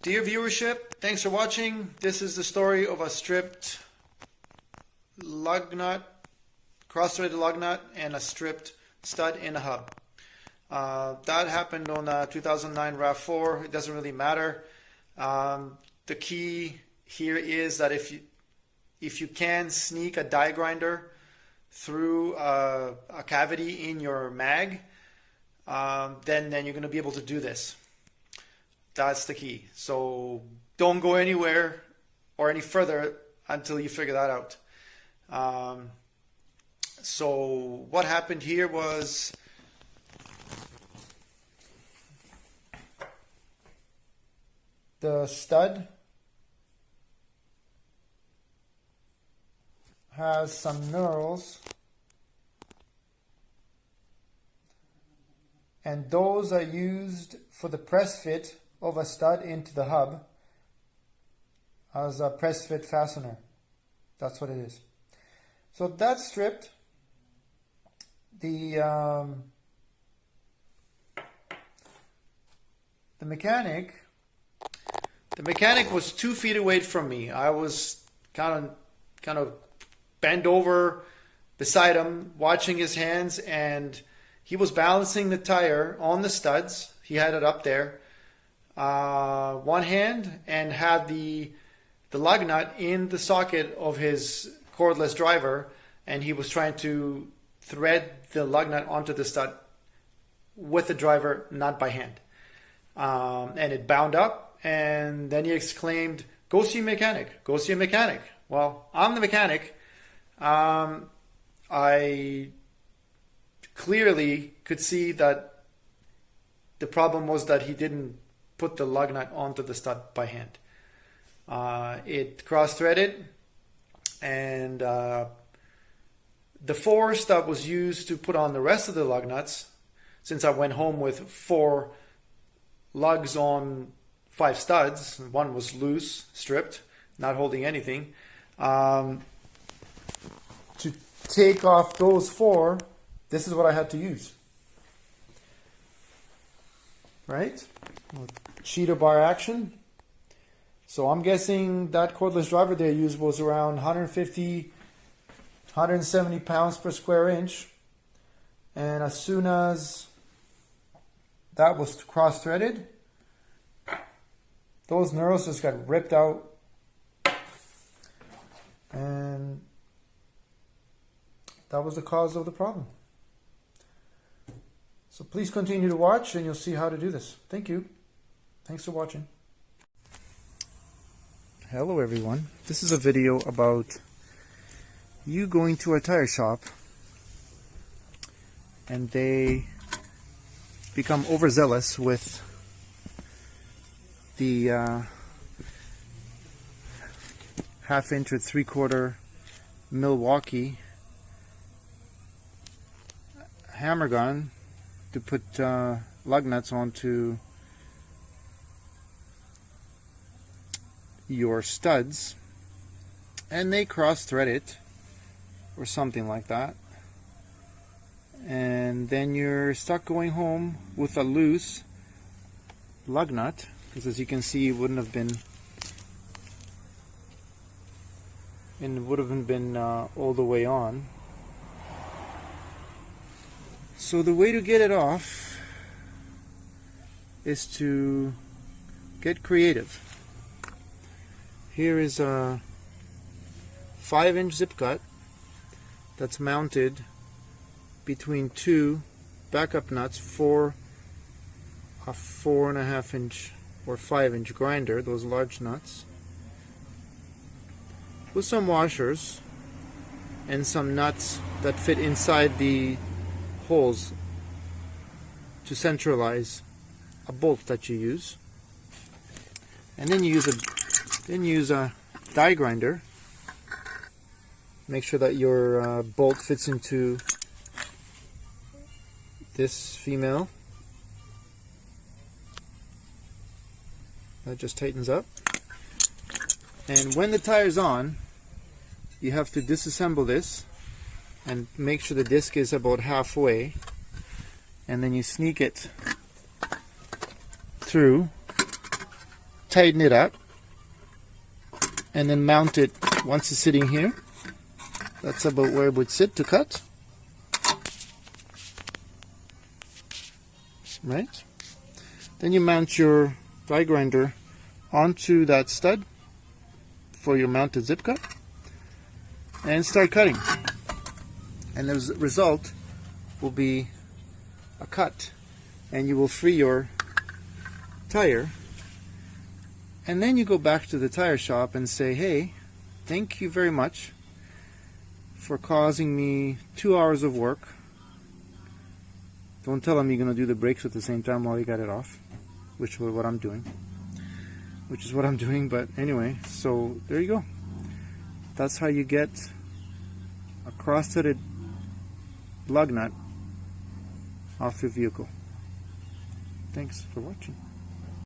Dear viewership, thanks for watching. This is the story of a stripped lug nut, cross-threaded lug nut, and a stripped stud in a hub. That happened on a 2009 RAV4. It doesn't really matter. The key here is that if you can sneak a die grinder through a cavity in your mag, then you're going to be able to do this. That's the key. So don't go anywhere or any further until you figure that out. So what happened here was the stud has some knurls, and those are used for the press fit of a stud into the hub as a press fit fastener. That's what it is. So that's stripped. The mechanic was 2 feet away from me. I was kind of bent over beside him, watching his hands, and he was balancing the tire on the studs. He had it up there, one hand, and had the lug nut in the socket of his cordless driver, and he was trying to thread the lug nut onto the stud with the driver, not by hand. And it bound up, and then he exclaimed, "Go see a mechanic, go see a mechanic." Well, I'm the mechanic. I clearly could see that the problem was that he didn't put the lug nut onto the stud by hand. It cross-threaded, and the force that was used to put on the rest of the lug nuts, since I went home with 4 lugs on 5 studs, one was loose, stripped, not holding anything, to take off those 4, this is what I had to use. Right? Cheater bar action. So I'm guessing that cordless driver they used was around 150, 170 pounds per square inch. And as soon as that was cross-threaded, those knurls just got ripped out. And that was the cause of the problem. So please continue to watch and you'll see how to do this. Thank you. Thanks for watching. Hello everyone. This is a video about you going to a tire shop and they become overzealous with the 1/2 inch or 3/4 Milwaukee hammer gun to put lug nuts onto your studs, and they cross-thread it or something like that, and then you're stuck going home with a loose lug nut, because as you can see it wouldn't have been all the way on. So the way to get it off is to get creative. Here is a 5-inch zip cut that's mounted between 2 backup nuts for a 4.5 inch or 5-inch grinder, those large nuts, with some washers and some nuts that fit inside the holes to centralize a bolt that you use. And then you use a die grinder. Make sure that your bolt fits into this female. That just tightens up. And when the tire's on, you have to disassemble this and make sure the disc is about halfway, and then you sneak it through tighten it up and then mount it once it's sitting here. That's about where it would sit to cut. Right? Then you mount your die grinder onto that stud for your mounted zip cut and start cutting. And the result will be a cut, and you will free your tire. And then you go back to the tire shop and say, hey, thank you very much for causing me 2 hours of work. Don't tell them you're going to do the brakes at the same time while you got it off, which is what I'm doing. But anyway, so there you go. That's how you get a cross-threaded lug nut off your vehicle. Thanks for watching.